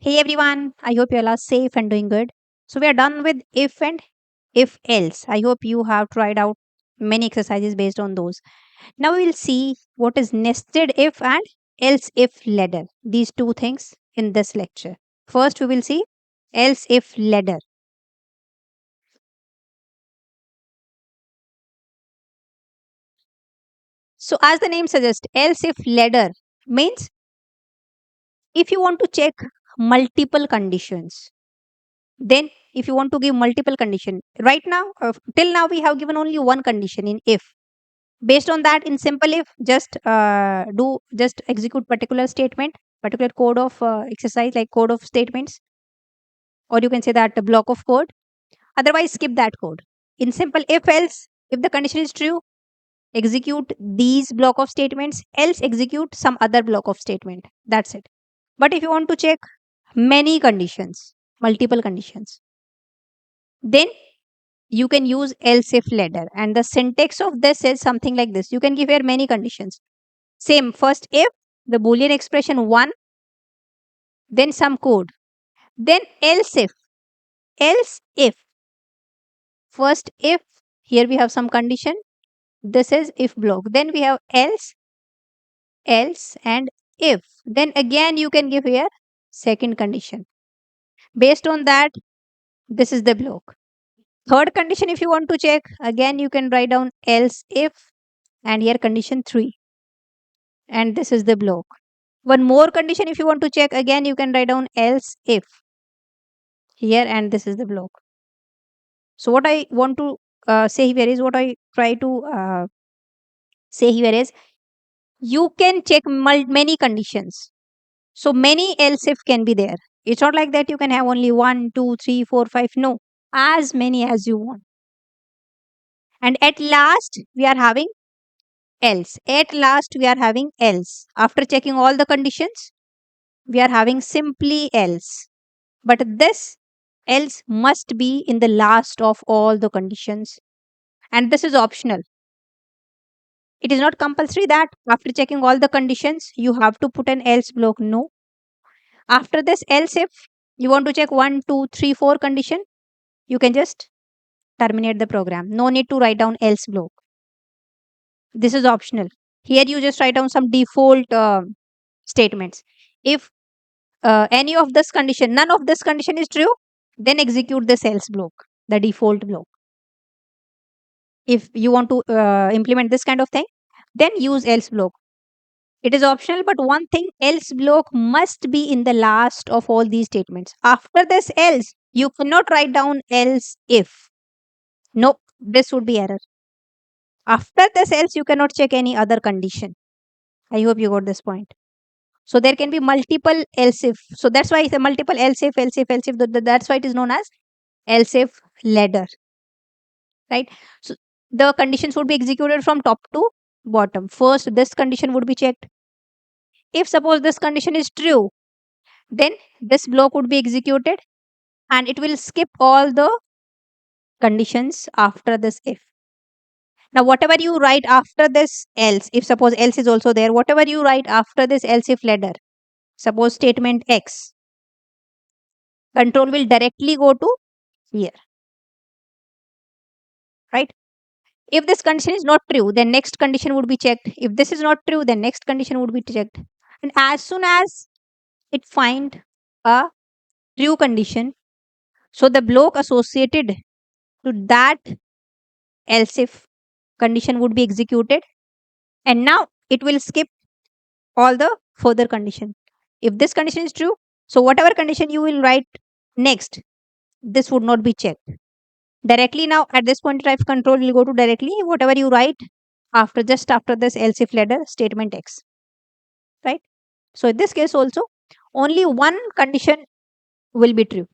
Hey everyone, I hope you all are safe and doing good. So we are done with if and if else. I hope you have tried out many exercises based on those. Now we will see what is nested if and else if ladder. These two things in this lecture. First we will see else if ladder. So as the name suggests, else if ladder means if you want to check multiple conditions, then if you want to give multiple condition, right now till now we have given only one condition in if. Based on that, in simple if, just execute particular statement, particular code of exercise, like code of statements, or you can say that a block of code. Otherwise, skip that code. In simple if else, if the condition is true, execute these block of statements, else execute some other block of statement. That's it. But if you want to check many conditions, multiple conditions, then you can use else if ladder. And the syntax of this is something like this. You can give here many conditions. Same, first if the boolean expression 1, then some code, then else if first if, here we have some condition, this is if block, then we have else and if, then again you can give here second condition. Based on that, this is the block. Third condition, if you want to check, again you can write down else if, and here condition 3, and this is the block. One more condition, if you want to check, again you can write down else if here, and this is the block. So what I want to say here is, what I try to say here is, you can check many conditions. So many else if can be there. It's not like that you can have only one, two, three, four, five. No, as many as you want. And at last we are having else. At last we are having else. After checking all the conditions, we are having simply else. But this else must be in the last of all the conditions. And this is optional. It is not compulsory that after checking all the conditions, you have to put an else block. No. After this else if you want to check one, two, three, four condition, you can just terminate the program. No need to write down else block. This is optional. Here you just write down some default statements. If any of this condition, none of this condition is true, then execute this else block, the default block. If you want to implement this kind of thing, then use else block. It is optional, but one thing, else block must be in the last of all these statements. After this else, you cannot write down else if. Nope, this would be error. After this else, you cannot check any other condition. I hope you got this point. So there can be multiple else if. So that's why it's a multiple else if, else if, else if. That's why it is known as else if ladder. Right? So the conditions would be executed from top to bottom. First, this condition would be checked. If suppose this condition is true, then this block would be executed and it will skip all the conditions after this if. Now whatever you write after this else, if suppose else is also there, whatever you write after this else if ladder, suppose statement X, control will directly go to here, right? If this condition is not true, then next condition would be checked. If this is not true, then next condition would be checked. And as soon as it find a true condition, so the block associated to that else if condition would be executed, and now it will skip all the further condition. If this condition is true, so whatever condition you will write next, this would not be checked directly. Now at this point, type control will go to directly whatever you write after, just after this else if ladder statement X, right? So in this case also, only one condition will be true,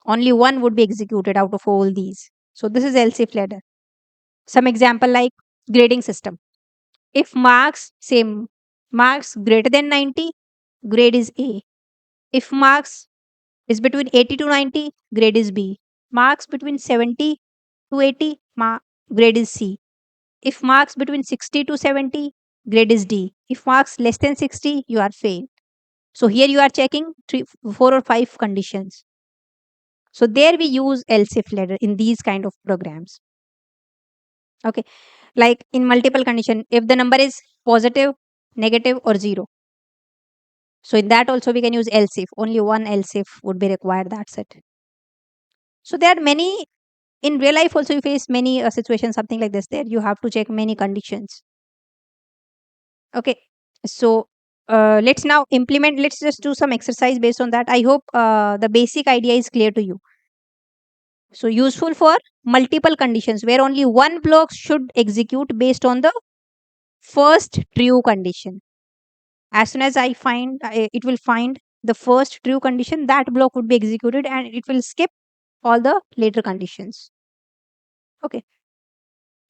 only one would be executed out of all these. So this is else if ladder. Some example like grading system. If marks, same, marks greater than 90, grade is A. If marks is between 80 to 90, grade is B. Marks between 70 to 80, grade is C. If marks between 60 to 70, grade is D. If marks less than 60, you are failed. So here you are checking three, four or five conditions. So there we use else if ladder in these kind of programs. Okay. Like in multiple condition, if the number is positive, negative or zero. So in that also we can use else if. Only one else if would be required. That's it. So there are many in real life also you face many situations something like this. There you have to check many conditions. Okay. So let's now implement. Let's just do some exercise based on that. I hope the basic idea is clear to you. So useful for multiple conditions where only one block should execute based on the first true condition. As soon as it will find the first true condition, that block would be executed and it will skip all the later conditions. Okay.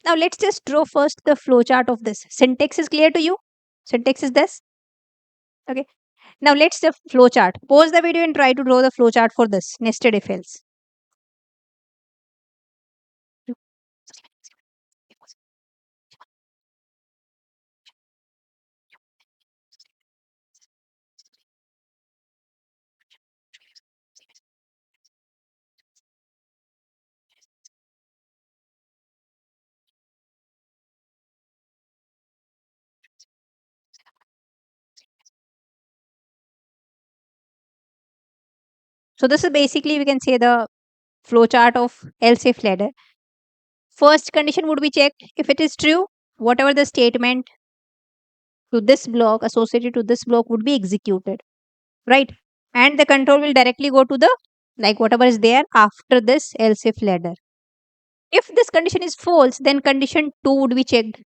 Now let's just draw first the flowchart of this. Syntax is clear to you? Syntax is this. Okay. Now let's the flowchart. Pause the video and try to draw the flowchart for this nested if else. So this is basically we can say the flowchart of else if ladder. First condition would be checked if it is true, whatever the statement to this block associated to this block would be executed, right? And the control will directly go to the like whatever is there after this else if ladder. If this condition is false, then condition 2 would be checked.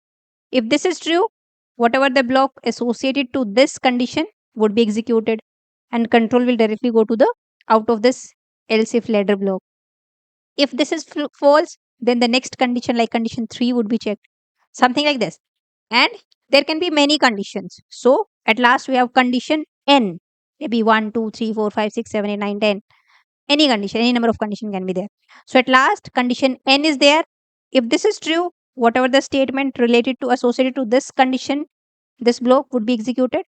If this is true, whatever the block associated to this condition would be executed and control will directly go to the out of this else if ladder block. If this is false, then the next condition like condition 3 would be checked. Something like this. And there can be many conditions. So at last we have condition n. Maybe 1, 2, 3, 4, 5, 6, 7, 8, 9, 10. Any condition, any number of condition can be there. So at last condition n is there. If this is true, whatever the statement related to associated to this condition, this block would be executed.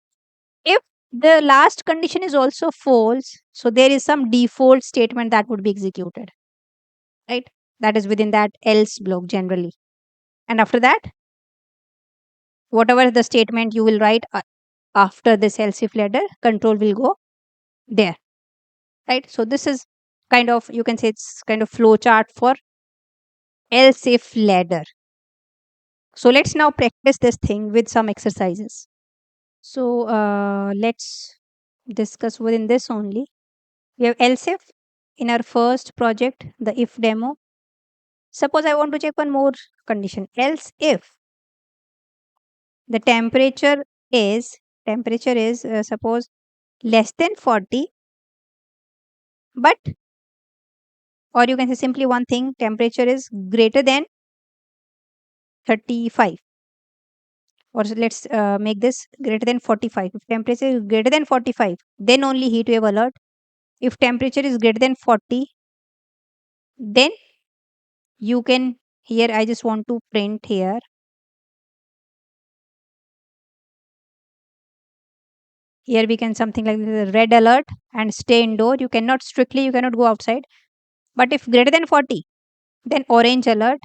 If the last condition is also false, so there is some default statement that would be executed, right? That is within that else block generally. And after that, whatever the statement you will write after this else if ladder, control will go there, right? So this is kind of, you can say it's kind of flow chart for else if ladder. So let's now practice this thing with some exercises. So let's discuss within this only. We have else if in our first project, the if demo. Suppose I want to check one more condition. Else if the temperature is suppose less than 40, but or you can say simply one thing, temperature is greater than 35, or let's make this greater than 45. If temperature is greater than 45, then only heat wave alert. If temperature is greater than 40, then you can, here I just want to print here. Here we can something like the red alert and stay indoor. You cannot strictly, you cannot go outside. But if greater than 40, then orange alert.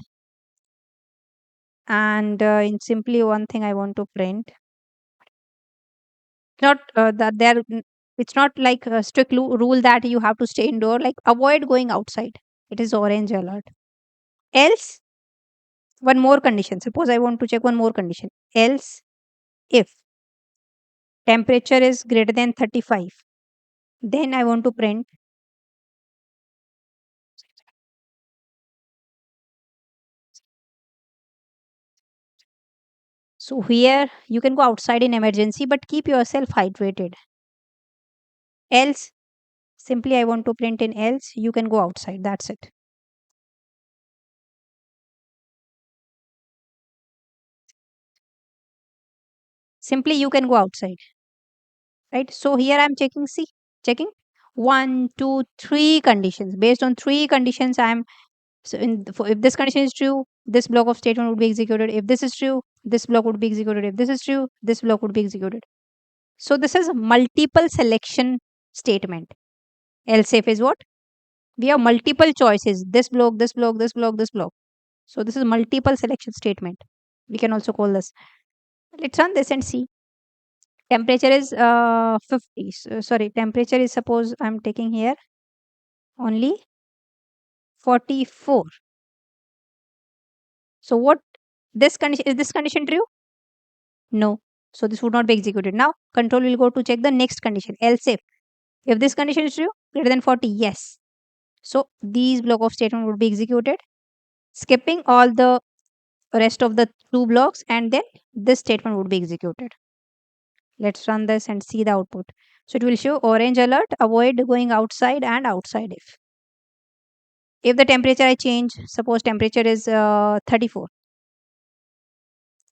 And in simply one thing I want to print. Not that there, it's not like a strict rule that you have to stay indoor. Like avoid going outside. It is orange alert. Else, one more condition. Suppose I want to check one more condition. Else, if temperature is greater than 35, then I want to print. So here you can go outside in emergency, but keep yourself hydrated. Else, simply I want to print in else, you can go outside. That's it. Simply you can go outside. Right? So here I'm checking, see, checking one, two, three conditions. Based on three conditions, I'm so if this condition is true, this block of statement would be executed. If this is true, this block would be executed. If this is true, this block would be executed. So this is multiple selection statement. Else if is what? We have multiple choices. This block, this block, this block, this block. So this is multiple selection statement. We can also call this. Let's run this and see. Temperature is 50. Sorry, temperature is, suppose I'm taking here only 44. So what, this condition, is this condition true? No. So this would not be executed. Now control will go to check the next condition. Else if this condition is true, greater than 40, yes. So these block of statement would be executed, skipping all the rest of the two blocks, and then this statement would be executed. Let's run this and see the output. So it will show orange alert, avoid going outside and outside if the temperature I change, suppose temperature is 34.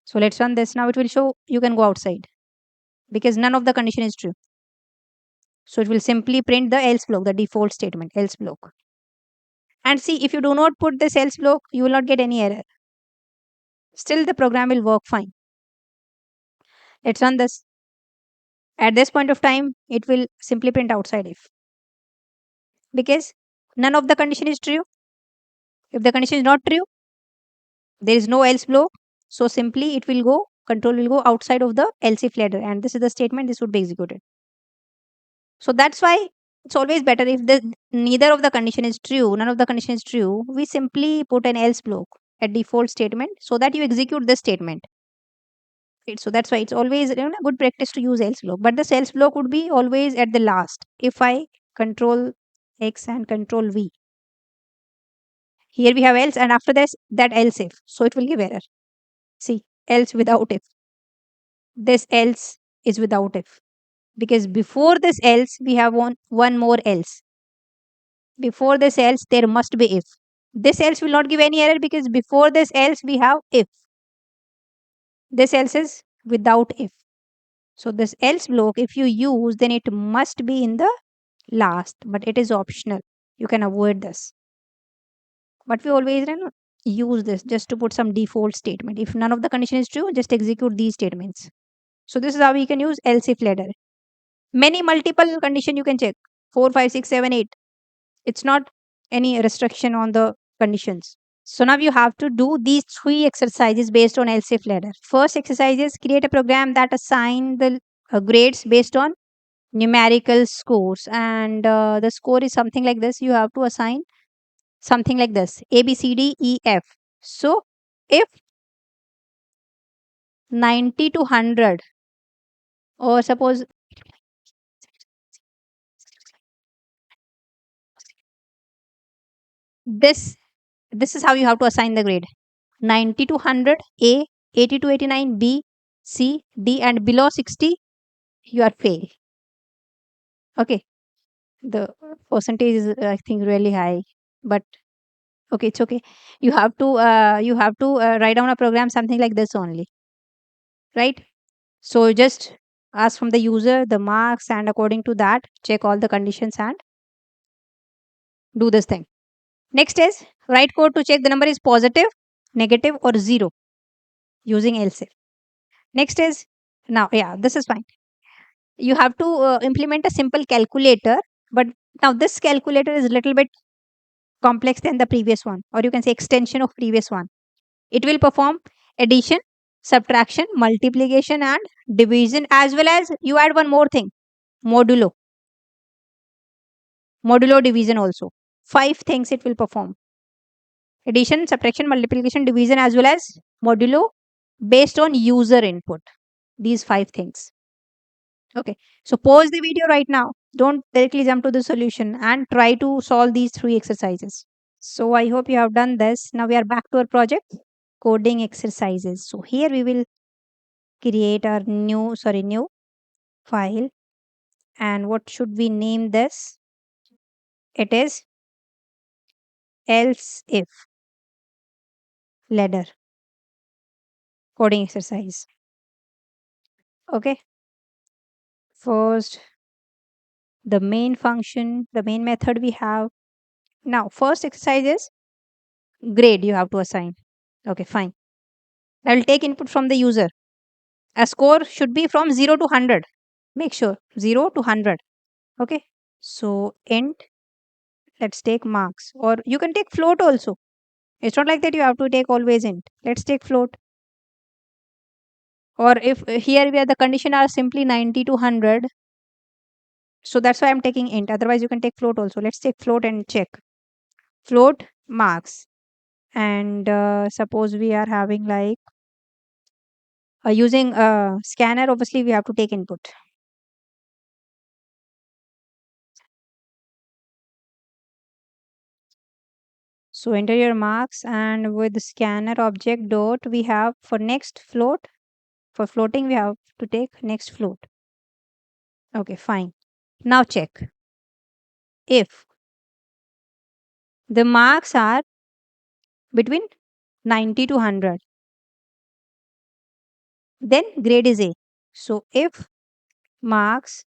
So let's run this. Now it will show you can go outside because none of the condition is true. So it will simply print the else block, the default statement, else block. And see, if you do not put this else block, you will not get any error. Still the program will work fine. Let's run this. At this point of time, it will simply print outside if, because none of the condition is true. If the condition is not true, there is no else block. So simply it will go, control will go outside of the else if ladder, and this is the statement, this would be executed. So that's why it's always better if neither of the condition is true, none of the condition is true, we simply put an else block at default statement so that you execute this statement. Right? So that's why it's always good practice to use else block. But the else block would be always at the last. If I control X and control V, here we have else, and after this that else if. So it will give error. See, else without if. This else is without if. Because before this else, we have one more else. Before this else, there must be if. This else will not give any error because before this else, we have if. This else is without if. So this else block, if you use, then it must be in the last, but it is optional. You can avoid this. But we always use this just to put some default statement. If none of the condition is true, just execute these statements. So this is how we can use else if ladder. Many multiple condition you can check. 4, 5, 6, 7, 8. It's not any restriction on the conditions. So now you have to do these three exercises based on else if ladder. First exercise is create a program that assign the grades based on numerical scores, and the score is something like this. You have to assign something like this: A, B, C, D, E, F. So if 90 to 100, or suppose this, this is how you have to assign the grade: 90 to 100 A, 80 to 89 B, C, D, and below 60 you are fail. Okay, the percentage is I think really high, but okay, it's okay. You have to write down a program something like this only, right? So you just ask from the user the marks, and according to that check all the conditions and do this thing. Next is write code to check the number is positive, negative, or 0 using else if. Next is, now yeah, this is fine. You have to implement a simple calculator, but now this calculator is a little bit complex than the previous one, or you can say extension of previous one. It will perform addition, subtraction, multiplication, and division, as well as you add one more thing: modulo. Modulo division also. 5 things it will perform: addition, subtraction, multiplication, division, as well as modulo, based on user input. These 5 things. Okay. So pause the video right now. Don't directly jump to the solution and try to solve these 3 exercises. So I hope you have done this. Now we are back to our project, coding exercises. So here we will create our new file. And what should we name this? It is else if ladder coding exercise. Okay. First, the main function, the main method we have. Now, first exercise is grade you have to assign. Okay, fine. I will take input from the user. A score should be from 0 to 100. Make sure 0 to 100. Okay. So int, let's take marks, or you can take float also. It's not like that you have to take always int. Let's take float. Or if here where the condition are simply 90 to 100, so that's why I'm taking int. Otherwise, you can take float also. Let's take float and check. Float marks. And suppose we are having like using a scanner, obviously we have to take input. So enter your marks, and with scanner object dot we have for next float. For floating we have to take next float. Okay, fine. Now check if the marks are between 90 to 100, then grade is A. So if marks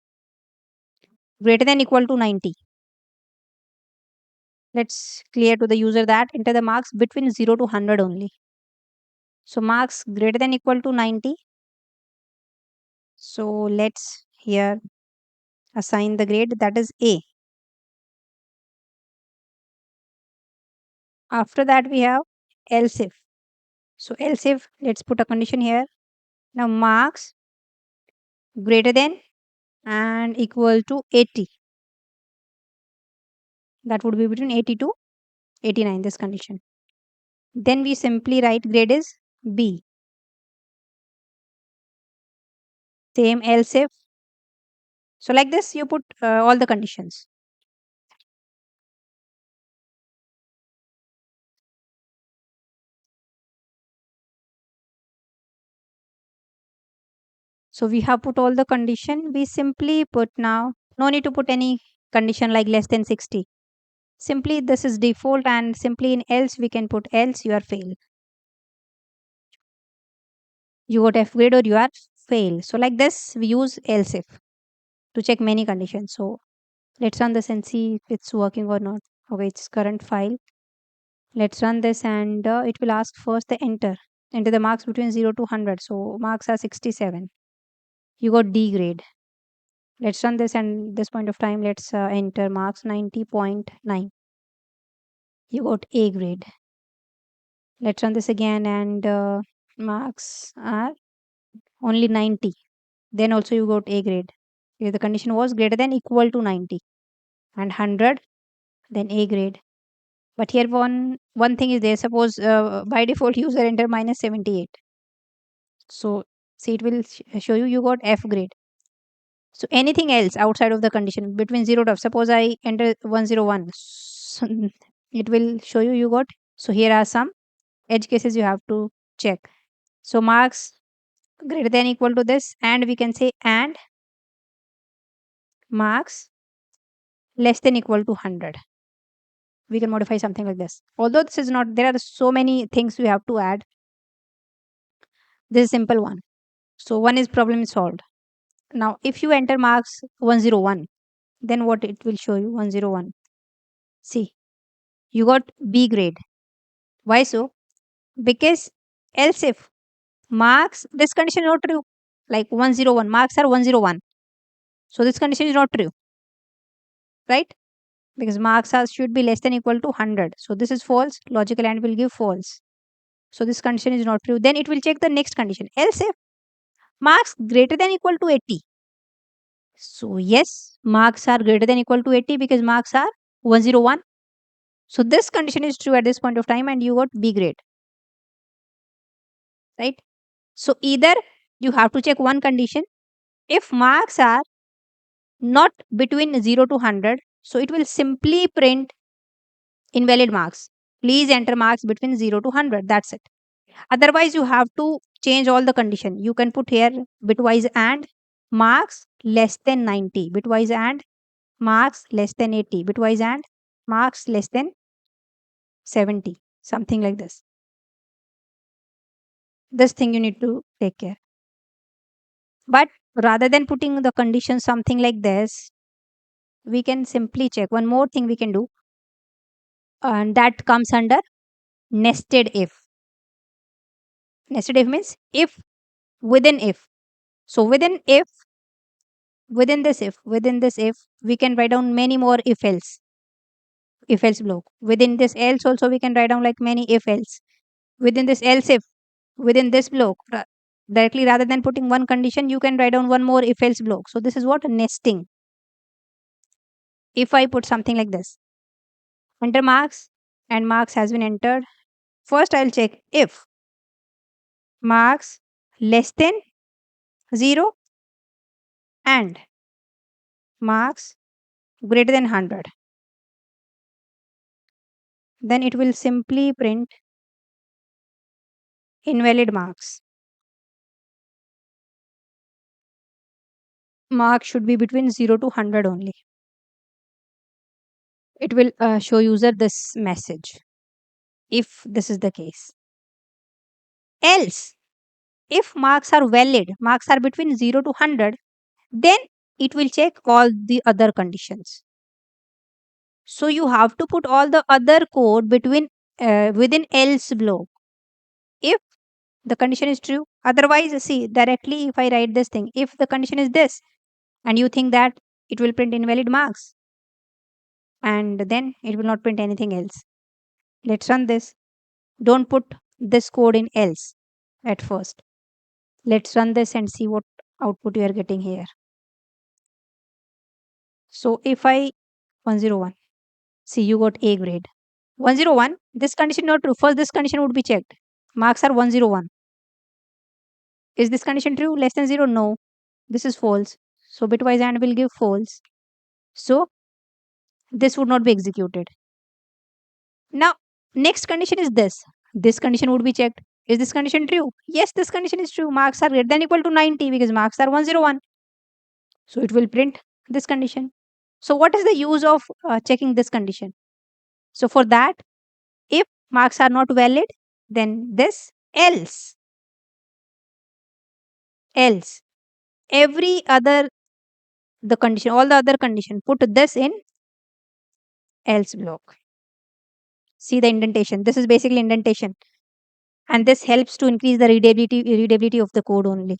greater than equal to 90, let's clear to the user that enter the marks between 0 to 100 only. So marks greater than equal to 90. So let's here assign the grade that is A. After that we have else if. So else if, let's put a condition here. Now marks greater than and equal to 80. That would be between 80 to 89, this condition. Then we simply write grade is B. Same else if. So like this you put all the conditions. So we have put all the condition. We simply put now, no need to put any condition like less than 60. Simply this is default, and simply in else we can put else you are fail. You got F grade or you are fail. So like this we use else if to check many conditions. So let's run this and see if it's working or not. Okay, it's current file. Let's run this, and it will ask first the enter the marks between 0 to 100. So marks are 67. You got D grade. Let's run this, and this point of time let's enter marks 90.9. You got A grade. Let's run this again, and marks are only 90. Then also you got A grade. If the condition was greater than equal to 90 and 100, then A grade. But here one thing is there. Suppose by default user enter minus 78. So see, it will show you you got F grade. So anything else outside of the condition between 0 to, suppose I enter 101, so it will show you you got. So here are some edge cases you have to check. So marks greater than equal to this, and we can say and marks less than equal to 100. We can modify something like this. Although this is not, there are so many things we have to add. This is simple one. So one is problem is solved. Now if you enter marks 101, then what it will show you 101. See, you got B grade. Why so? Because else if marks, this condition is not true. Like 101, marks are 101. So this condition is not true, right? Because marks are should be less than equal to 100. So this is false. Logical AND will give false. So this condition is not true. Then it will check the next condition. Else if marks greater than equal to 80. So yes, marks are greater than equal to 80 because marks are 101. So this condition is true at this point of time, and you got B grade, right? So either you have to check one condition. If marks are not between 0 to 100, so it will simply print invalid marks. Please enter marks between 0 to 100. That's it. Otherwise, you have to change all the condition. You can put here bitwise and marks less than 90, bitwise and marks less than 80, bitwise and marks less than 70, something like this. This thing you need to take care. But rather than putting the condition something like this, we can simply check. One more thing we can do, and that comes under nested if. Nested if means if within if. So within if within this if, we can write down many more if else block. Within this else also we can write down like many if else. Within this else if, within this block, directly rather than putting one condition, you can write down one more if else block. So this is what nesting. If I put something like this, enter marks, and marks has been entered. First I'll check if marks less than 0 and marks greater than 100. Then it will simply print invalid marks. Marks should be between 0 to 100 only. It will show user this message if this is the case. Else, if marks are valid, marks are between 0 to 100, then it will check all the other conditions. So you have to put all the other code within else block if the condition is true. Otherwise, see, directly if I write this thing, if the condition is this, and you think that it will print invalid marks, and then it will not print anything else. Let's run this. Don't put this code in else at first. Let's run this and see what output you are getting here. So if I 101, see, you got A grade. 101, this condition not true. First, this condition would be checked. Marks are 101. Is this condition true? Less than 0? No. This is false. So bitwise AND will give false. So this would not be executed. Now, next condition is this. This condition would be checked. Is this condition true? Yes, this condition is true. Marks are greater than equal to 90 because marks are 101. So it will print this condition. So what is the use of checking this condition? So for that, if marks are not valid, then this else every other the condition, all the other condition, put this in else block. See the indentation. This is basically indentation, and this helps to increase the readability of the code only.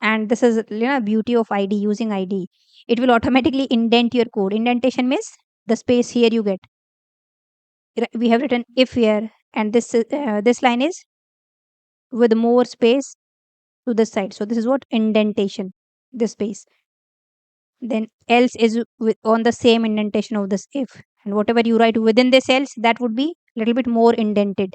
And this is beauty of id, using id. It will automatically indent your code. Indentation means the space here you get. We have written if here, and this line is with more space to this side. So this is what indentation, this space. Then else is on the same indentation of this if, and whatever you write within this else, that would be a little bit more indented.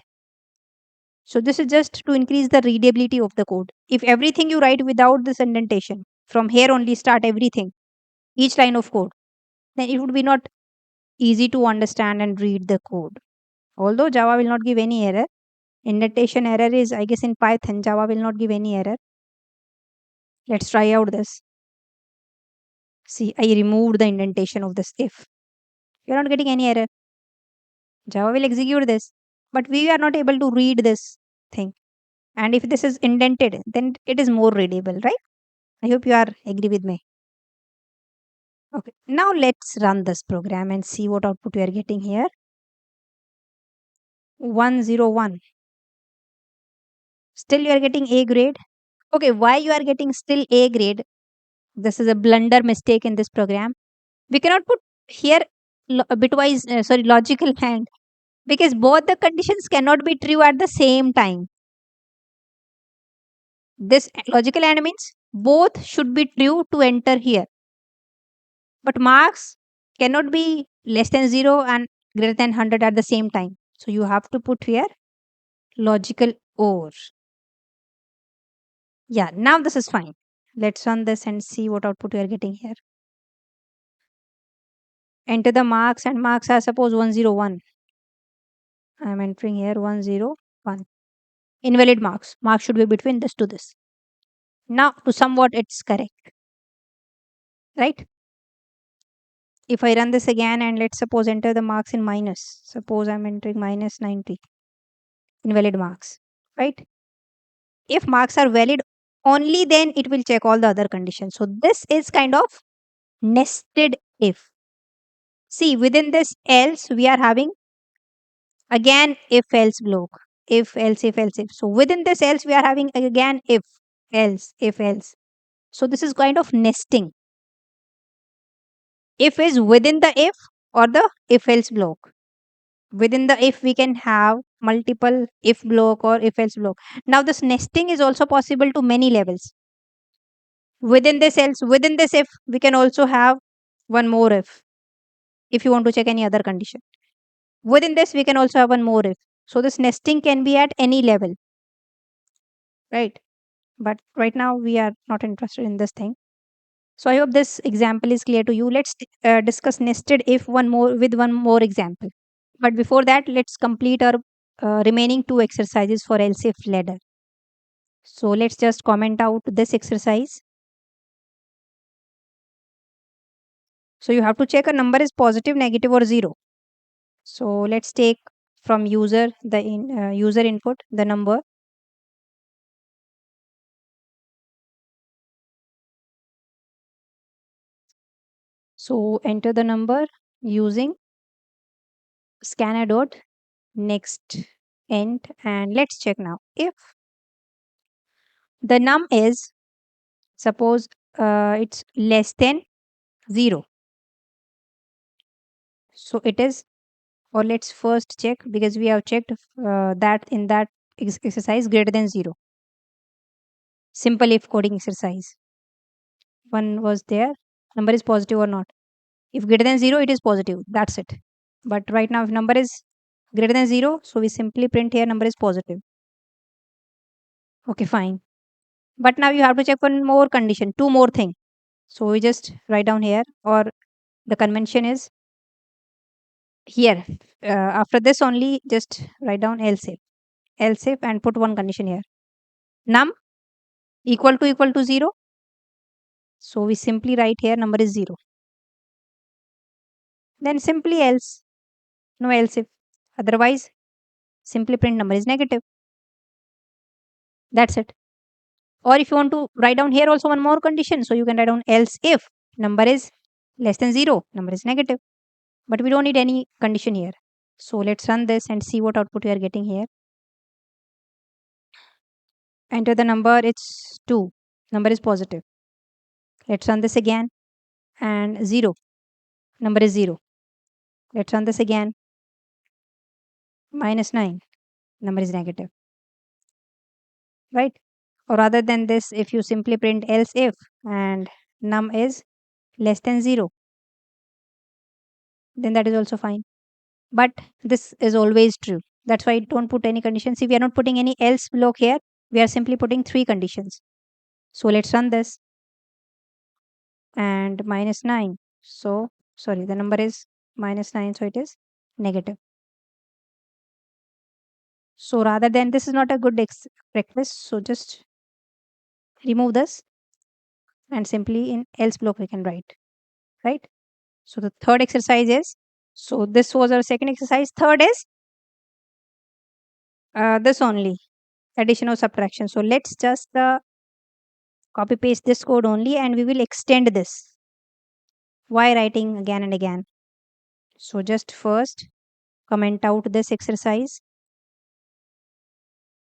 So this is just to increase the readability of the code. If everything you write without this indentation, from here only start everything, each line of code, then it would be not easy to understand and read the code. Although Java will not give any error, indentation error is, I guess, in Python. Java will not give any error. Let's try out this. See, I removed the indentation of this if. You're not getting any error. Java will execute this, but we are not able to read this thing. And if this is indented, then it is more readable, right? I hope you are agree with me. Okay, now let's run this program and see what output we are getting here. 101. Still you are getting A grade. Okay, why you are getting still A grade? This is a blunder mistake in this program. We cannot put here bitwise, logical AND, because both the conditions cannot be true at the same time. This logical AND means both should be true to enter here. But marks cannot be less than 0 and greater than 100 at the same time. So you have to put here logical OR. Yeah, now this is fine. Let's run this and see what output we are getting here. Enter the marks, and marks are suppose 101. I am entering here 101. Invalid marks. Marks should be between this to this. Now to somewhat it's correct. Right? If I run this again and let's suppose enter the marks in minus. Suppose I'm entering minus 90. Invalid marks. Right? If marks are valid, only then it will check all the other conditions. So this is kind of nested if. See, within this else, we are having again if else block. If else, if else, if. So within this else, we are having again if else, if else. So this is kind of nesting. If is within the if or the if else block. Within the if we can have multiple if block or if else block. Now this nesting is also possible to many levels. Within this else, within this if, we can also have one more if you want to check any other condition. Within this, we can also have one more if. So this nesting can be at any level, right? But right now we are not interested in this thing. So I hope this example is clear to you. Let's discuss nested if one more with one more example. But before that, let's complete our remaining two exercises for else if ladder. So let's just comment out this exercise. So you have to check a number is positive, negative, or zero. So let's take from user input the number. So enter the number using scanner dot next end, and let's check now if the num is, suppose it's less than 0. So it is, or let's first check because we have checked that in that exercise greater than 0. Simple if coding exercise. One was there, number is positive or not. If greater than 0, it is positive. That's it. But right now, if number is greater than 0, so we simply print here number is positive. Okay, fine. But now you have to check one more condition, two more thing. So we just write down here, or the convention is here. After this only, just write down else if, and put one condition here. Num equal to 0. So we simply write here number is 0. Then simply else, no else if. Otherwise, simply print number is negative. That's it. Or if you want to write down here also one more condition, so you can write down else if number is less than 0, number is negative. But we don't need any condition here. So let's run this and see what output we are getting here. Enter the number, it's 2. Number is positive. Let's run this again. And 0. Number is 0. Let's run this again. -9. Number is negative. Right? Or rather than this, if you simply print else if and num is less than 0, then that is also fine. But this is always true. That's why don't put any conditions. See, we are not putting any else block here. We are simply putting 3 conditions. So let's run this. And -9. So, sorry, the number is -9. So it is negative. So rather than, this is not a good practice. So just remove this and simply in else block we can write. Right? So the third exercise is, so this was our second exercise. Third is this only, addition or subtraction. So let's just copy paste this code only and we will extend this. Why writing again and again? So just first comment out this exercise.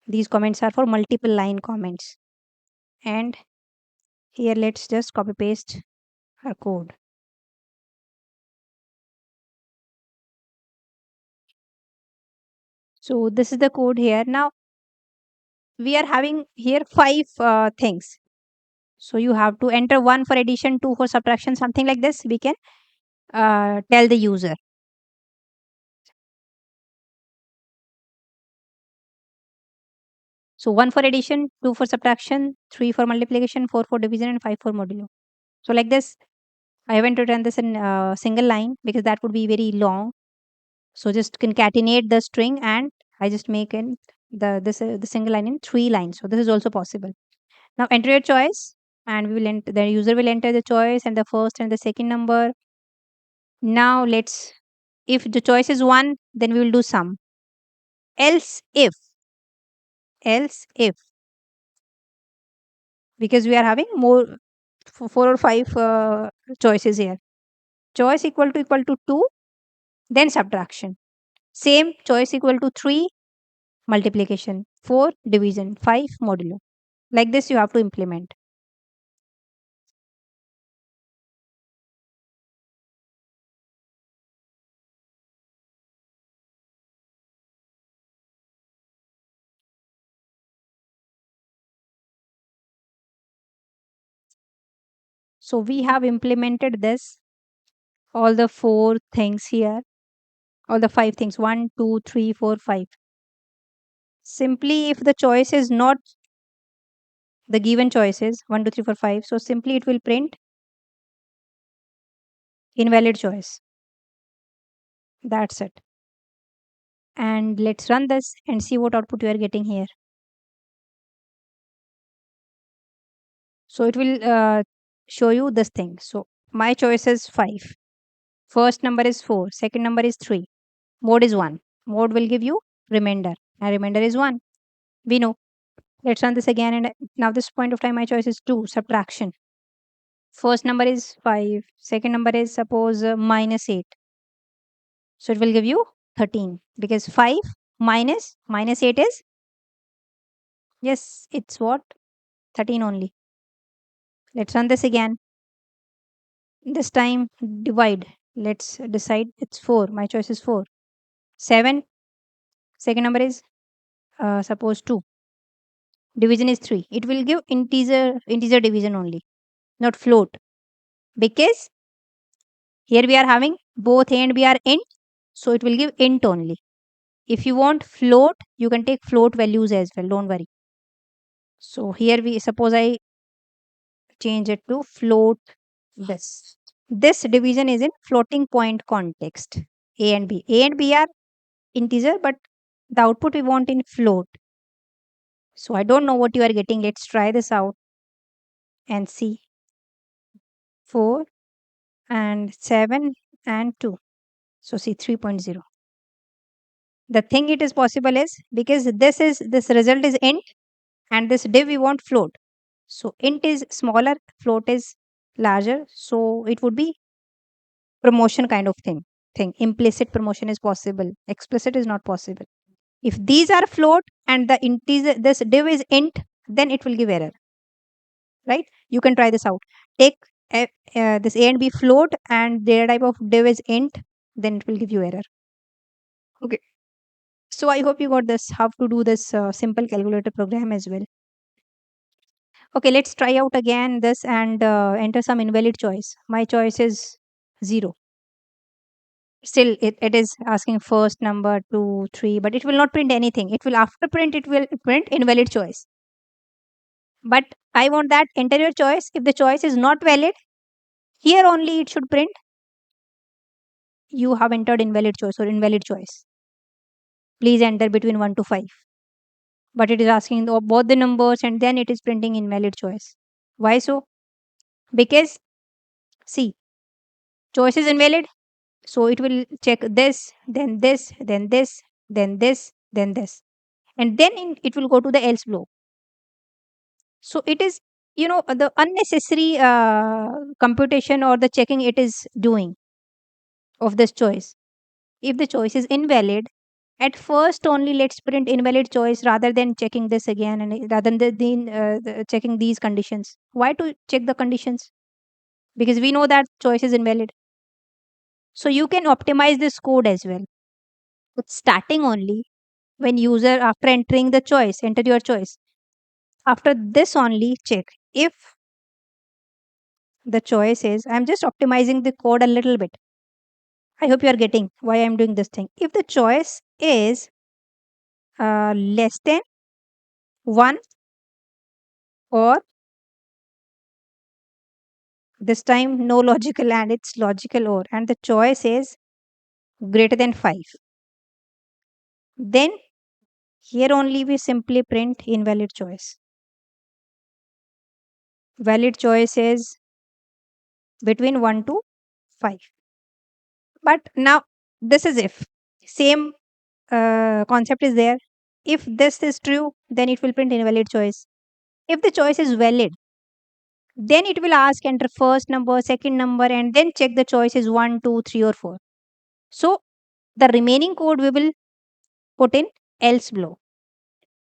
These comments are for multiple line comments. And here let's just copy paste our code. So this is the code here. Now we are having here 5 things. So you have to enter 1 for addition, 2 for subtraction, something like this. We can tell the user. So 1 for addition, 2 for subtraction, 3 for multiplication, 4 for division, and 5 for modulo. So like this, I haven't written this in single line because that would be very long. So just concatenate the string and I just make in the single line in 3 lines. So this is also possible. Now enter your choice and we will enter, the user will enter the choice and the first and the second number. Now let's, if the choice is 1, then we will do sum. Else if, because we are having more 4 or 5 choices here. Choice equal to 2, then subtraction. Same, choice equal to 3, multiplication. 4, division. 5, modulo. Like this you have to implement. So we have implemented this, all the four things here, all the five things, one, two, three, four, five. Simply, if the choice is not the given choices, one, two, three, four, five, so simply it will print invalid choice. That's it. And let's run this and see what output you are getting here. So it will show you this thing. So my choice is 5. First number is 4. Second number is 3. Mode is 1. Mode will give you remainder. And remainder is 1. We know. Let's run this again. And now this point of time, my choice is 2. Subtraction. First number is 5. Second number is suppose minus 8. So it will give you 13. Because 5 minus 8 is, yes, it's what? 13 only. Let's run this again. This time divide. Let's decide it's 4. My choice is 4. 7. Second number is suppose 2. Division is 3. It will give integer division only, not float. Because here we are having both A and B are int. So it will give int only. If you want float, you can take float values as well. Don't worry. So here we suppose I change it to float this. This division is in floating point context. A and B. A and B are integer, but the output we want in float. So I don't know what you are getting. Let's try this out and see. 4 and 7 and 2. So see 3.0. The thing it is possible is because this result is int and this div we want float. So int is smaller, float is larger. So it would be promotion kind of thing. Implicit promotion is possible. Explicit is not possible. If these are float and the integer this div is int, then it will give error. Right? You can try this out. Take this a and b float and their type of div is int, then it will give you error. Okay. So I hope you got this, how to do this simple calculator program as well. Okay, let's try out again this and enter some invalid choice. My choice is 0. Still, it is asking first number, 2, 3, but it will not print anything. It will after print, it will print invalid choice. But I want that enter your choice. If the choice is not valid, here only it should print you have entered invalid choice or invalid choice. Please enter between 1 to 5. But it is asking both the numbers and then it is printing invalid choice. Why so? Because see, choice is invalid. So it will check this, then this, then this, then this, then this. And then it will go to the else block. So it is, the unnecessary computation or the checking it is doing of this choice. If the choice is invalid, at first only let's print invalid choice rather than checking this again and rather than checking these conditions. Why to check the conditions? Because we know that choice is invalid. So you can optimize this code as well. But starting only when user after entering the choice, enter your choice. After this only check if the choice is, I'm just optimizing the code a little bit. I hope you are getting why I'm doing this thing. If the choice is less than 1 or this time no logical and it's logical or and the choice is greater than 5, then here only we simply print invalid choice. Valid choice is between 1 to 5. But now this is if same concept is there. If this is true, then it will print invalid choice. If the choice is valid, then it will ask enter first number, second number, and then check the choice is 1, 2, 3, or 4. So the remaining code we will put in else block.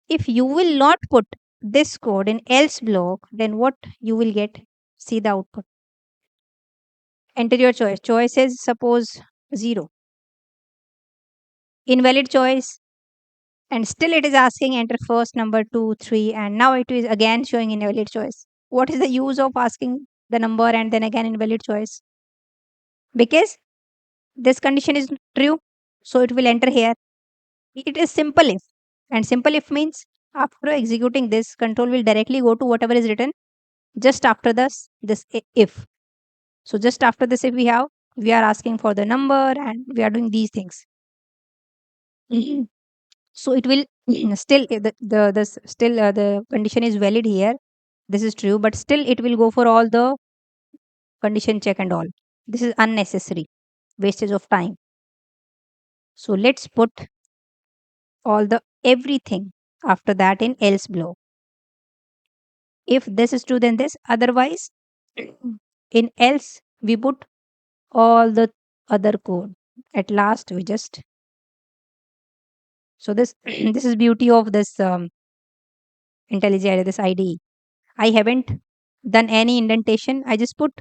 If you will not put this code in else block, then what you will get? See the output. Enter your choice. Choice is suppose 0. Invalid choice. And still it is asking enter first number 2, 3, and now it is again showing invalid choice. What is the use of asking the number and then again invalid choice. Because this condition is true, so it will enter here. It is simple if. And simple if means after executing this, control will directly go to whatever is written just after this if. So just after this if we are asking for the number and we are doing these things. So it will still the condition is valid here. This is true, but still it will go for all the condition check and all. This is unnecessary wastage of time. So let's put all the everything after that in else block. If this is true, then this. Otherwise, in else we put all the other code. At last, we just so this this is beauty of this IntelliJ this IDE. I haven't done any indentation. I just put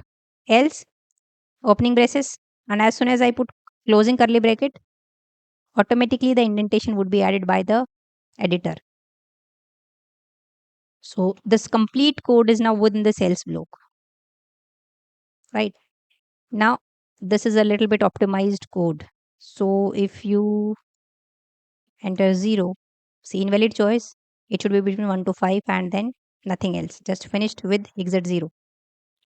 else opening braces, and as soon as I put closing curly bracket, automatically the indentation would be added by the editor. So this complete code is now within this else block, right? Now this is a little bit optimized code. So if you enter 0, see invalid choice, it should be between 1 to 5 and then nothing else, just finished with exit 0,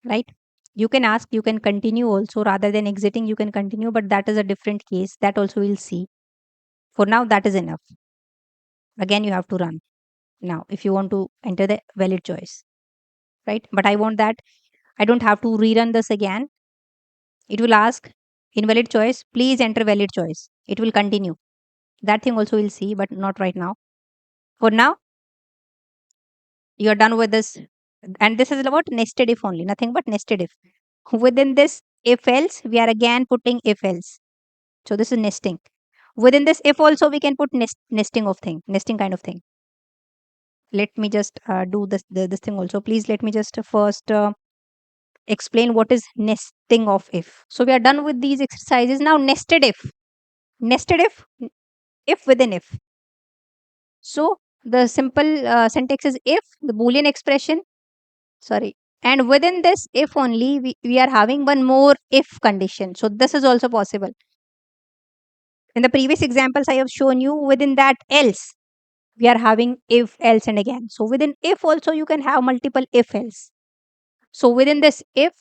right? You can ask, you can continue also, rather than exiting you can continue, but that is a different case, that also we'll see. For now that is enough. Again you have to run now if you want to enter the valid choice, right? But I want that I don't have to rerun this again. It will ask invalid choice, please enter valid choice. It will continue. That thing also we'll see, but not right now. For now, you are done with this. And this is about nested if only, nothing but nested if. Within this if else, we are again putting if else. So this is nesting. Within this if also, we can put nesting kind of thing. Let me just do this thing also. Please let me just first explain what is nesting of if. So we are done with these exercises. Now nested if. Nested if within if. So the simple syntax is if, the Boolean expression, sorry. And within this if only, we are having one more if condition. So this is also possible. In the previous examples, I have shown you within that else, we are having if, else, and again. So within if also, you can have multiple if else. So within this if,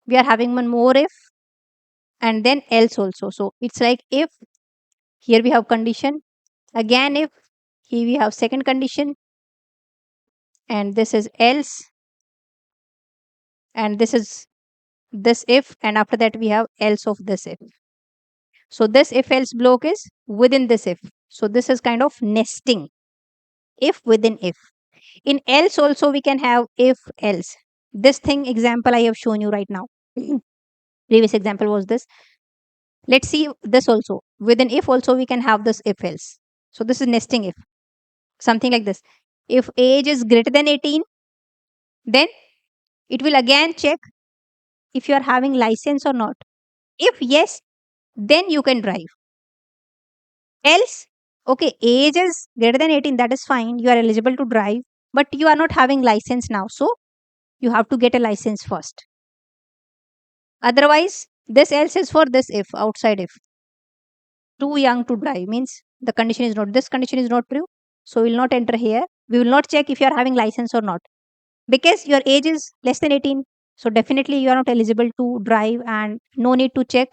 we are having one more if and then else also. So it's like if, here we have condition, again if, here we have second condition, and this is else, and this is this if, and after that we have else of this if. So this if else block is within this if. So this is kind of nesting, if within if. In else also we can have if else. This thing example I have shown you right now. Previous example was this. Let's see this also. Within if also we can have this if else. So this is nesting if. Something like this. If age is greater than 18, then it will again check if you are having license or not. If yes, then you can drive. Else, okay, age is greater than 18, that is fine. You are eligible to drive, but you are not having license now. So you have to get a license first. Otherwise, this else is for this if, outside if. Too young to drive means the condition is not, this condition is not true. So we will not enter here. We will not check if you are having license or not. Because your age is less than 18. So definitely you are not eligible to drive and no need to check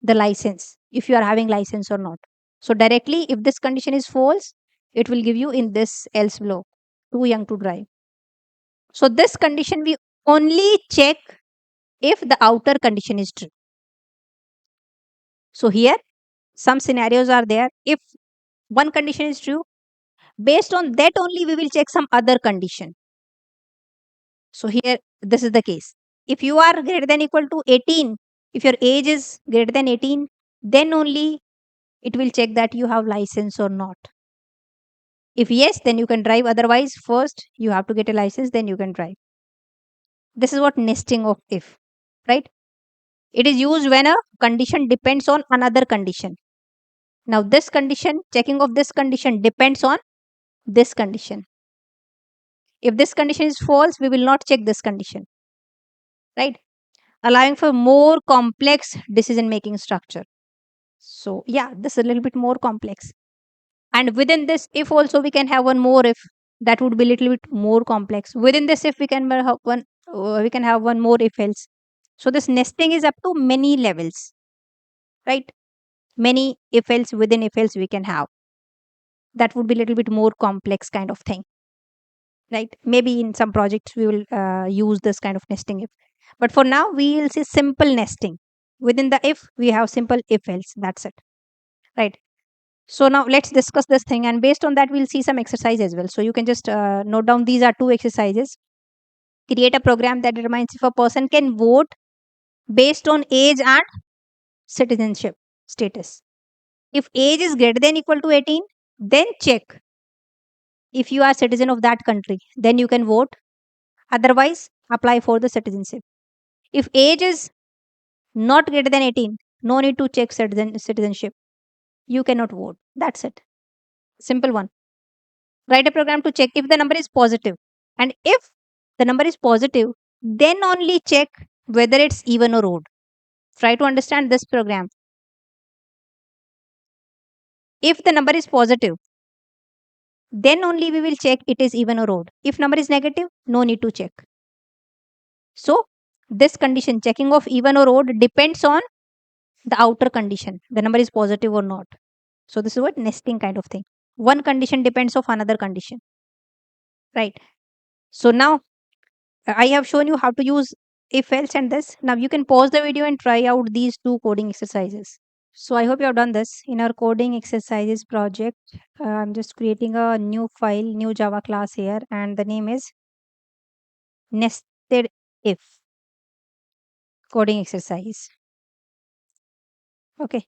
the license if you are having license or not. So directly if this condition is false, it will give you in this else block, too young to drive. So this condition we only check if the outer condition is true. So here some scenarios are there. If one condition is true, based on that only we will check some other condition. So here this is the case. If you are greater than equal to 18, if your age is greater than 18, then only it will check that you have license or not. If yes, then you can drive. Otherwise, first you have to get a license, then you can drive. This is what nesting of if, right? It is used when a condition depends on another condition. Now, this condition, checking of this condition depends on this condition. If this condition is false, we will not check this condition. right? Allowing for more complex decision making structure. So, yeah, this is a little bit more complex. And within this, if also we can have one more if, that would be a little bit more complex. Within this, if we can have we can have one more if else. So, this nesting is up to many levels, right? Many if else within if else we can have. That would be a little bit more complex kind of thing, right? Maybe in some projects we will use this kind of nesting if. But for now, we will see simple nesting. Within the if, we have simple if else. That's it, right? So now let's discuss this thing, and based on that, we'll see some exercise as well. So you can just note down these are two exercises. Create a program that determines if a person can vote based on age and citizenship status. If age is greater than equal to 18, then check if you are citizen of that country, then you can vote. Otherwise, apply for the citizenship. If age is not greater than 18, no need to check citizenship. You cannot vote. That's it. Simple one. Write a program to check if the number is positive. And if the number is positive, then only check whether it's even or odd. Try to understand this program. If the number is positive, then only we will check it is even or odd. If number is negative, no need to check. So this condition, checking of even or odd, depends on the outer condition. The number is positive or not. So this is what nesting kind of thing. One condition depends of another condition, right? So now I have shown you how to use if else and this. Now you can pause the video and try out these two coding exercises. So I hope you have done this. In our coding exercises project, I'm just creating a new file, new Java class here, and the name is nested if coding exercise. Okay.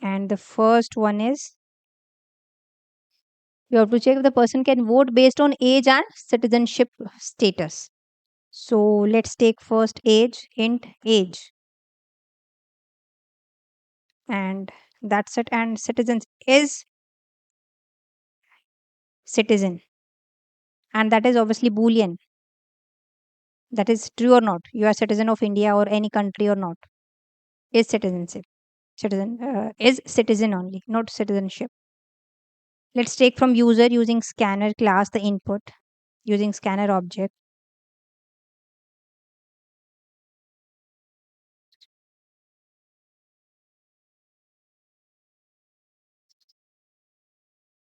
And the first one is you have to check if the person can vote based on age and citizenship status. So let's take first age, int age, and that's it. And citizens is citizen, and that is obviously boolean. That is true or not. You are citizen of India or any country or not. Is citizenship. Citizen is citizen only, not citizenship. Let's take from user using scanner class the input using scanner object.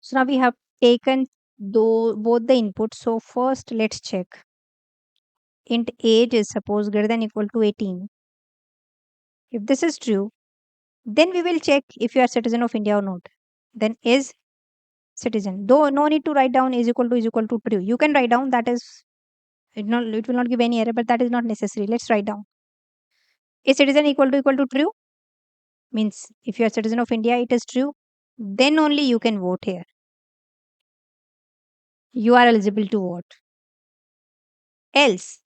So now we have taken both the inputs. So first let's check. Int age is suppose greater than equal to 18. If this is true, then we will check if you are citizen of India or not. Then is citizen. Though no need to write down is equal to true. You can write down that is it will not give any error, but that is not necessary. Let's write down. Is citizen equal to true? Means if you are citizen of India, it is true. Then only you can vote here. You are eligible to vote. Else,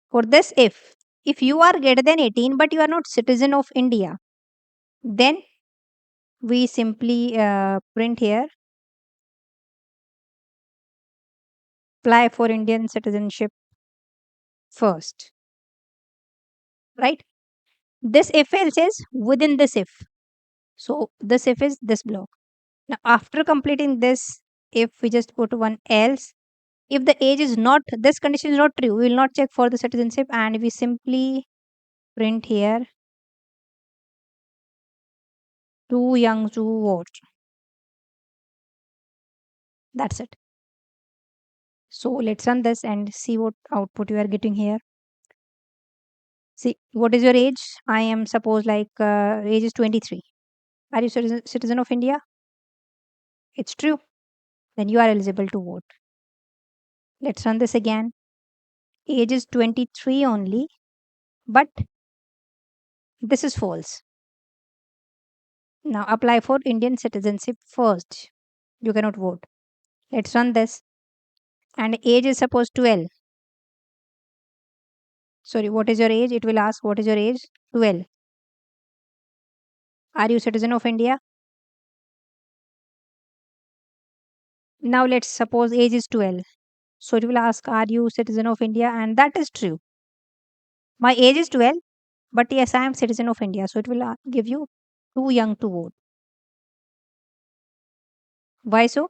for this if you are greater than 18 but you are not citizen of India, then we simply print here apply for Indian citizenship first, right? This if else is within this if. So this if is this block. Now after completing this, if we just put one else, if the age is not, this condition is not true, we will not check for the citizenship and we simply print here too young to vote. That's it. So let's run this and see what output you are getting here. See, what is your age? I am suppose like age is 23. Are you citizen of India? It's true. Then you are eligible to vote. Let's run this again. Age is 23 only, but this is false. Now apply for Indian citizenship first. You cannot vote. Let's run this. And age is supposed 12. Sorry, what is your age? It will ask what is your age? 12. Are you citizen of India? Now let's suppose age is 12. So it will ask, are you citizen of India? And that is true. My age is 12, but yes, I am citizen of India. So it will give you too young to vote. Why so?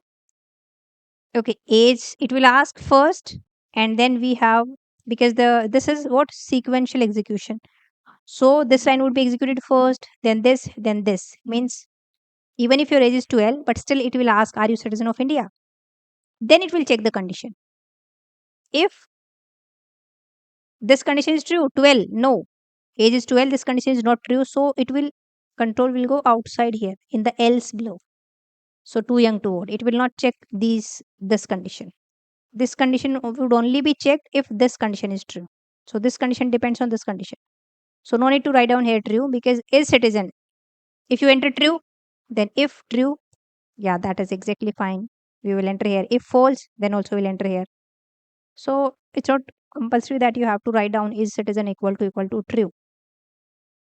Okay, age it will ask first, and then we have, because the this is what sequential execution. So this line would be executed first, then this, then this. Means even if your age is 12, but still it will ask, are you citizen of India? Then it will check the condition. If this condition is true, 12, no. Age is 12, this condition is not true. So it will, control will go outside here in the else below. So too young to vote. It will not check this condition. This condition would only be checked if this condition is true. So this condition depends on this condition. So no need to write down here true, because is citizen. If you enter true, then if true, yeah, that is exactly fine. We will enter here. If false, then also we'll enter here. So it's not compulsory that you have to write down is citizen equal to true.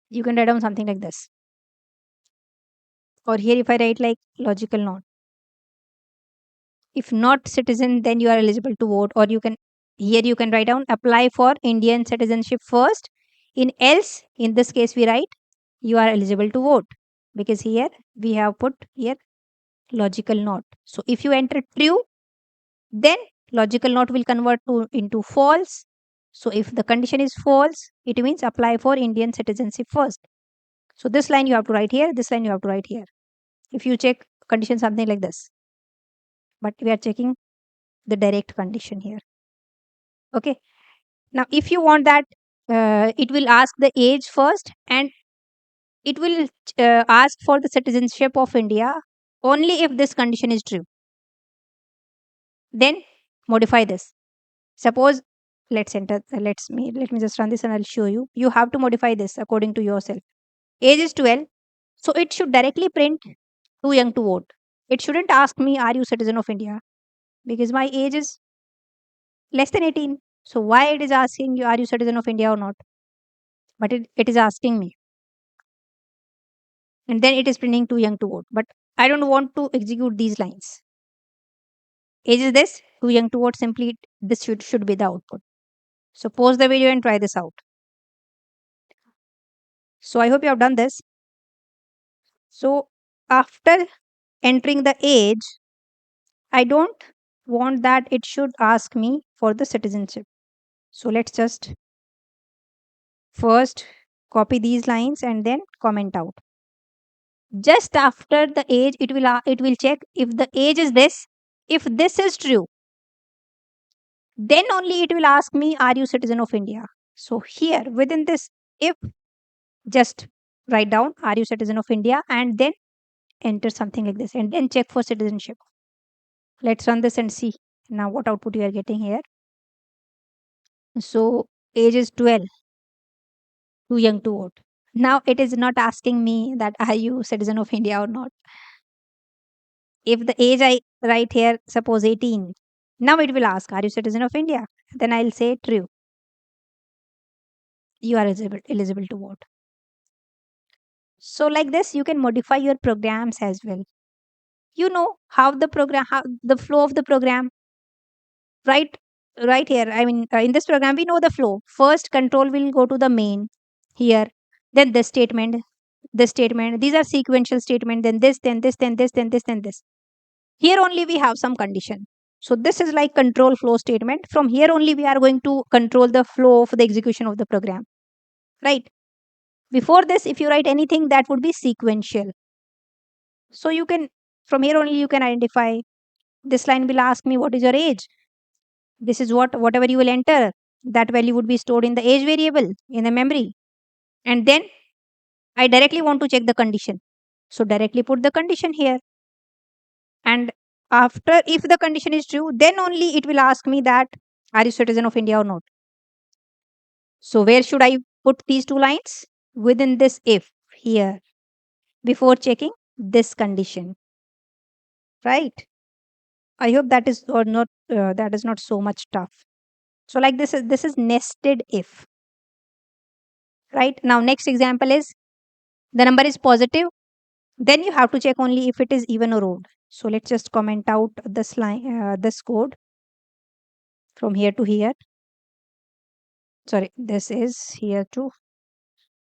You can write down something like this. Or here if I write like logical not. If not citizen, then you are eligible to vote. Or you can, here you can write down apply for Indian citizenship first. In else, in this case we write you are eligible to vote, because here we have put here logical not. So if you enter true, then logical not will convert to into false. So if the condition is false, it means apply for Indian citizenship first. So this line you have to write here, this line you have to write here. If you check condition something like this, but we are checking the direct condition here. Okay. Now, if you want that, it will ask the age first, and it will ask for the citizenship of India only if this condition is true. Then modify this. Suppose let me just run this and I'll show you. You have to modify this according to yourself. Age is 12, so it should directly print too young to vote. It shouldn't ask me, are you citizen of India? Because my age is less than 18. So why it is asking you, are you citizen of India or not? But it is asking me. And then it is printing too young to vote. But I don't want to execute these lines. Age is this, too young to vote, simply this should be the output. So pause the video and try this out. So I hope you have done this. So after entering the age, I don't want that it should ask me for the citizenship. So let's just first copy these lines and then comment out. Just after the age, it will check if the age is this. If this is true, then only it will ask me, are you citizen of India? So here within this, if, just write down, are you citizen of India, and then enter something like this and then check for citizenship. Let's run this and see now what output you are getting here. So age is 12, too young to vote. Now it is not asking me that are you citizen of India or not. If the age I write here, suppose 18, now it will ask, are you citizen of India? Then I'll say true. You are eligible to vote. So like this, you can modify your programs as well. You know how the flow of the program, right? Right here. I mean, in this program, we know the flow. First, control will go to the main here. Then this statement. These are sequential statement. Then this, then this, then this, then this, then this. Here only we have some condition. So this is like control flow statement. From here only we are going to control the flow of the execution of the program. Right? Before this, if you write anything, that would be sequential. So you can, from here only you can identify. This line will ask me what is your age. This is whatever you will enter, that value would be stored in the age variable in the memory. And then I directly want to check the condition. So directly put the condition here. And after, if the condition is true, then only it will ask me that are you citizen of India or not. So where should I put these two lines? Within this if here, before checking this condition. Right? I hope that is or not that is not so much tough. So like this is nested if. Right? Now next example is the number is positive, then you have to check only if it is even or odd. So let's just comment out this line, this code from here to here. Sorry, this is here too.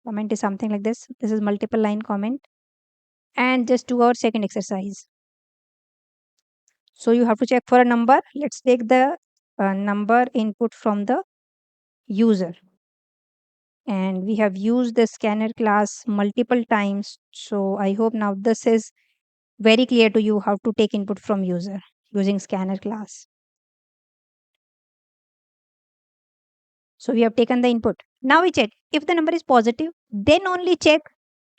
Comment is something like this. This is multiple line comment. And just do our second exercise. So you have to check for a number. Let's take the number input from the user. And we have used the scanner class multiple times. So I hope now this is very clear to you how to take input from user using scanner class. So we have taken the input. Now we check if the number is positive, then only check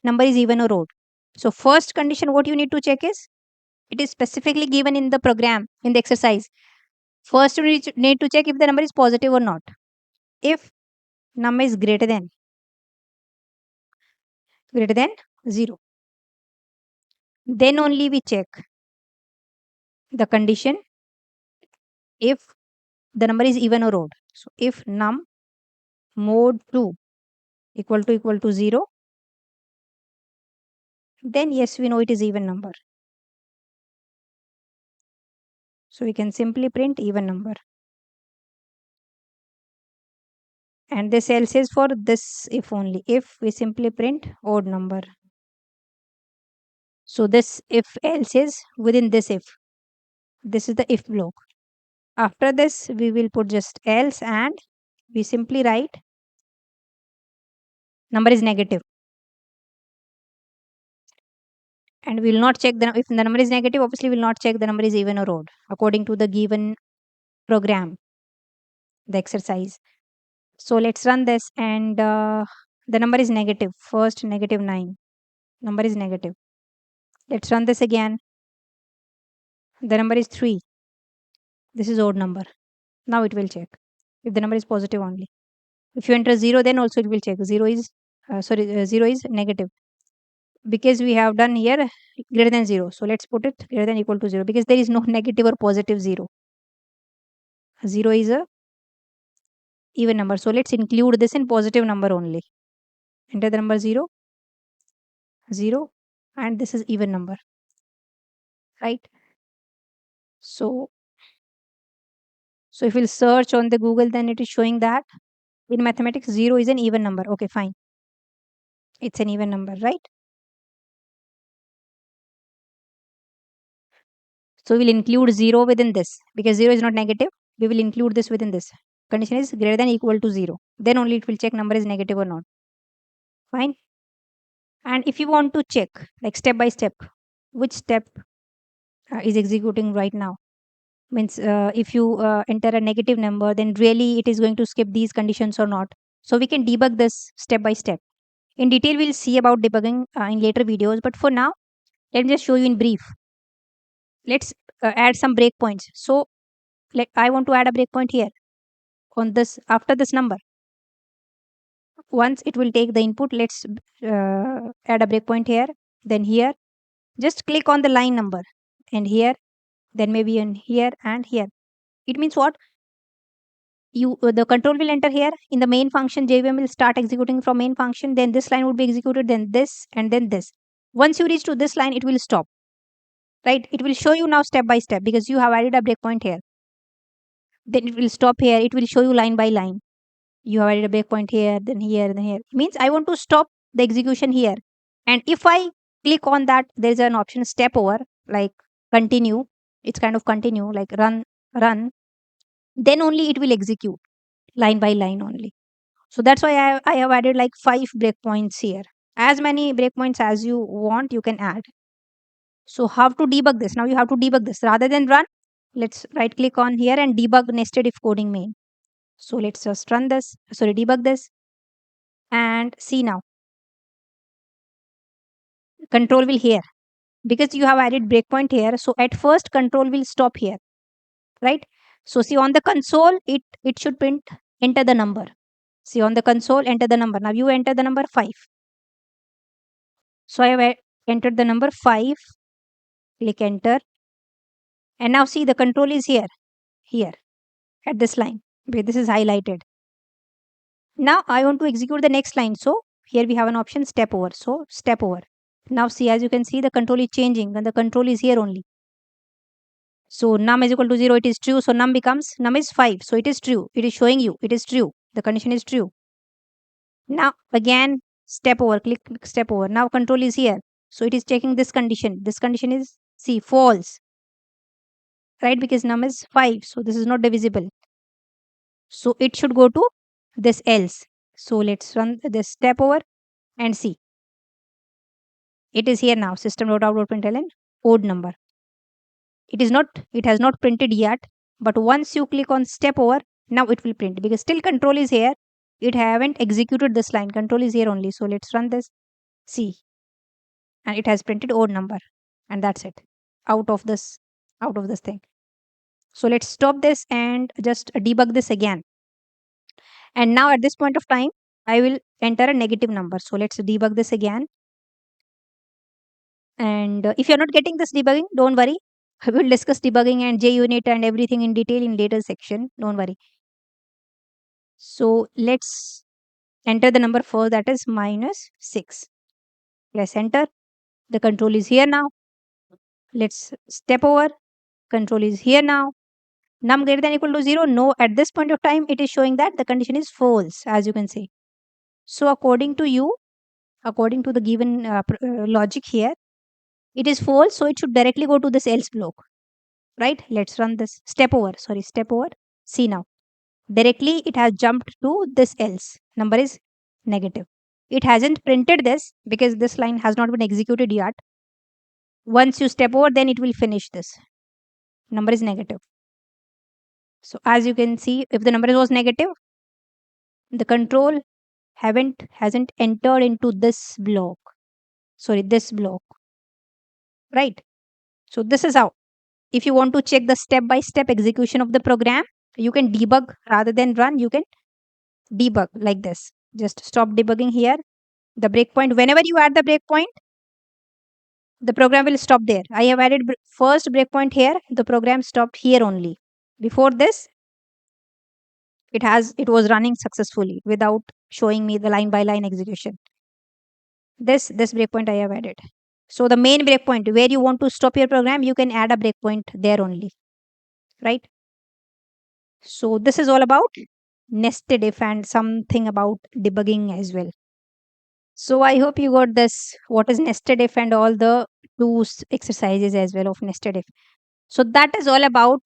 number is even or odd. So first condition what you need to check is it is specifically given in the program in the exercise. First you need to check if the number is positive or not. If number is greater than 0, then only we check the condition if the number is even or odd. So if num mod 2 equal to 0, then yes, we know it is even number. So we can simply print even number. And this else is for this if only. If we simply print odd number. So this if else is within this if. This is the if block. After this, we will put just else and we simply write number is negative. And we will not check if the number is negative, obviously we will not check the number is even or odd according to the given program, the exercise. So let's run this and the number is negative. First negative 9. Number is negative. Let's run this again. The number is 3. This is odd number. Now it will check if the number is positive only. If you enter 0, then also it will check. 0 is 0 is negative. Because we have done here greater than 0. So let's put it greater than equal to 0 because there is no negative or positive 0. 0 is a even number. So let's include this in positive number only. Enter the number 0, 0, and this is even number. Right? So if we'll search on the Google, then it is showing that in mathematics 0 is an even number. Okay, fine. It's an even number, right? So we'll include 0 within this because 0 is not negative. We will include this within this. Condition is greater than equal to 0. Then only it will check number is negative or not. Fine. And if you want to check like step by step, which step is executing right now, means if you enter a negative number, then really it is going to skip these conditions or not. So we can debug this step by step. In detail, we'll see about debugging in later videos. But for now, let me just show you in brief. Let's add some breakpoints. So I want to add a breakpoint here on this after this number. Once it will take the input, let's add a breakpoint here, then here. Just click on the line number and here, then maybe in here and here. It means what? You the control will enter here in the main function. JVM will start executing from main function. Then this line would be executed, then this, and then this. Once you reach to this line, it will stop. Right? It will show you now step by step because you have added a breakpoint here. Then it will stop here. It will show you line by line. You have added a breakpoint here, then here, then here. It means I want to stop the execution here. And if I click on that, there is an option step over, like continue. It's kind of continue, like run. Then only it will execute line by line only. So that's why I have added like 5 breakpoints here. As many breakpoints as you want, you can add. So how to debug this? Now you have to debug this rather than run. Let's right click on here and debug nested if coding main. So let's just run this, debug this and see now. Control will here because you have added breakpoint here. So at first control will stop here, right? So see on the console, it should print enter the number. See on the console, enter the number. Now you enter the number 5. So I have entered the number 5, click enter. And now see the control is here at this line where this is highlighted. Now I want to execute the next line. So here we have an option step over. So step over. Now see, as you can see, the control is changing and the control is here only. So num is equal to 0, it is true. So num is 5. So it is true. It is showing you, it is true. The condition is true. Now again, step over, click step over. Now control is here. So it is checking this condition. This condition is, see, false, right? Because num is 5. So this is not divisible. So it should go to this else. So let's run this step over and see. It is here now. System.out.println odd number. It has not printed yet, but once you click on step over, now it will print because still control is here. It haven't executed this line. Control is here only. So let's run this. See, and it has printed odd number, and that's it. Out of this, out of this thing. So let's stop this and just debug this again. And now at this point of time, I will enter a negative number. So let's debug this again. And if you're not getting this debugging, don't worry. I will discuss debugging and JUnit and everything in detail in later section. Don't worry. So let's enter the number first, that is -6. Let's enter. The control is here now. Let's step over. Control is here now. Num greater than equal to 0. No, at this point of time, it is showing that the condition is false, as you can see. So according to you, according to the given logic here, it is false. So it should directly go to this else block, right? Let's run this. Step over. Sorry, step over. See now. Directly it has jumped to this else. Number is negative. It hasn't printed this because this line has not been executed yet. Once you step over, then it will finish this. Number is negative. So as you can see, if the number was negative, the control hasn't entered into this block. Sorry, this block. Right? So this is how. If you want to check the step-by-step execution of the program, you can debug rather than run. You can debug like this. Just stop debugging here. The breakpoint, whenever you add the breakpoint, the program will stop there. I have added first breakpoint here. The program stopped here only. Before this, it was running successfully without showing me the line by line execution. This breakpoint I have added. So the main breakpoint where you want to stop your program, you can add a breakpoint there only, right? So this is all about nested if and something about debugging as well. So I hope you got this, what is nested if and all the tools exercises as well of nested if. So that is all about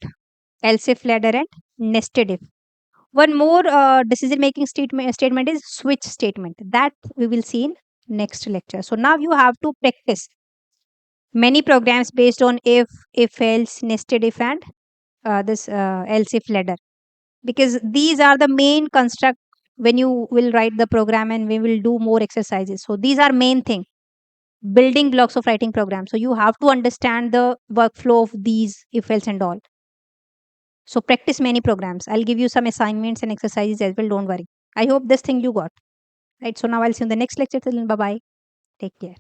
else if ladder and nested if. One more decision making statement is switch statement, that we will see in next lecture. So now you have to practice many programs based on if else, nested if, and this else if ladder, because these are the main construct when you will write the program and we will do more exercises. So these are main thing, building blocks of writing programs. So you have to understand the workflow of these if else and all. So practice many programs. I'll give you some assignments and exercises as well. Don't worry. I hope this thing you got. Right. So now I'll see you in the next lecture. Till then, bye bye. Take care.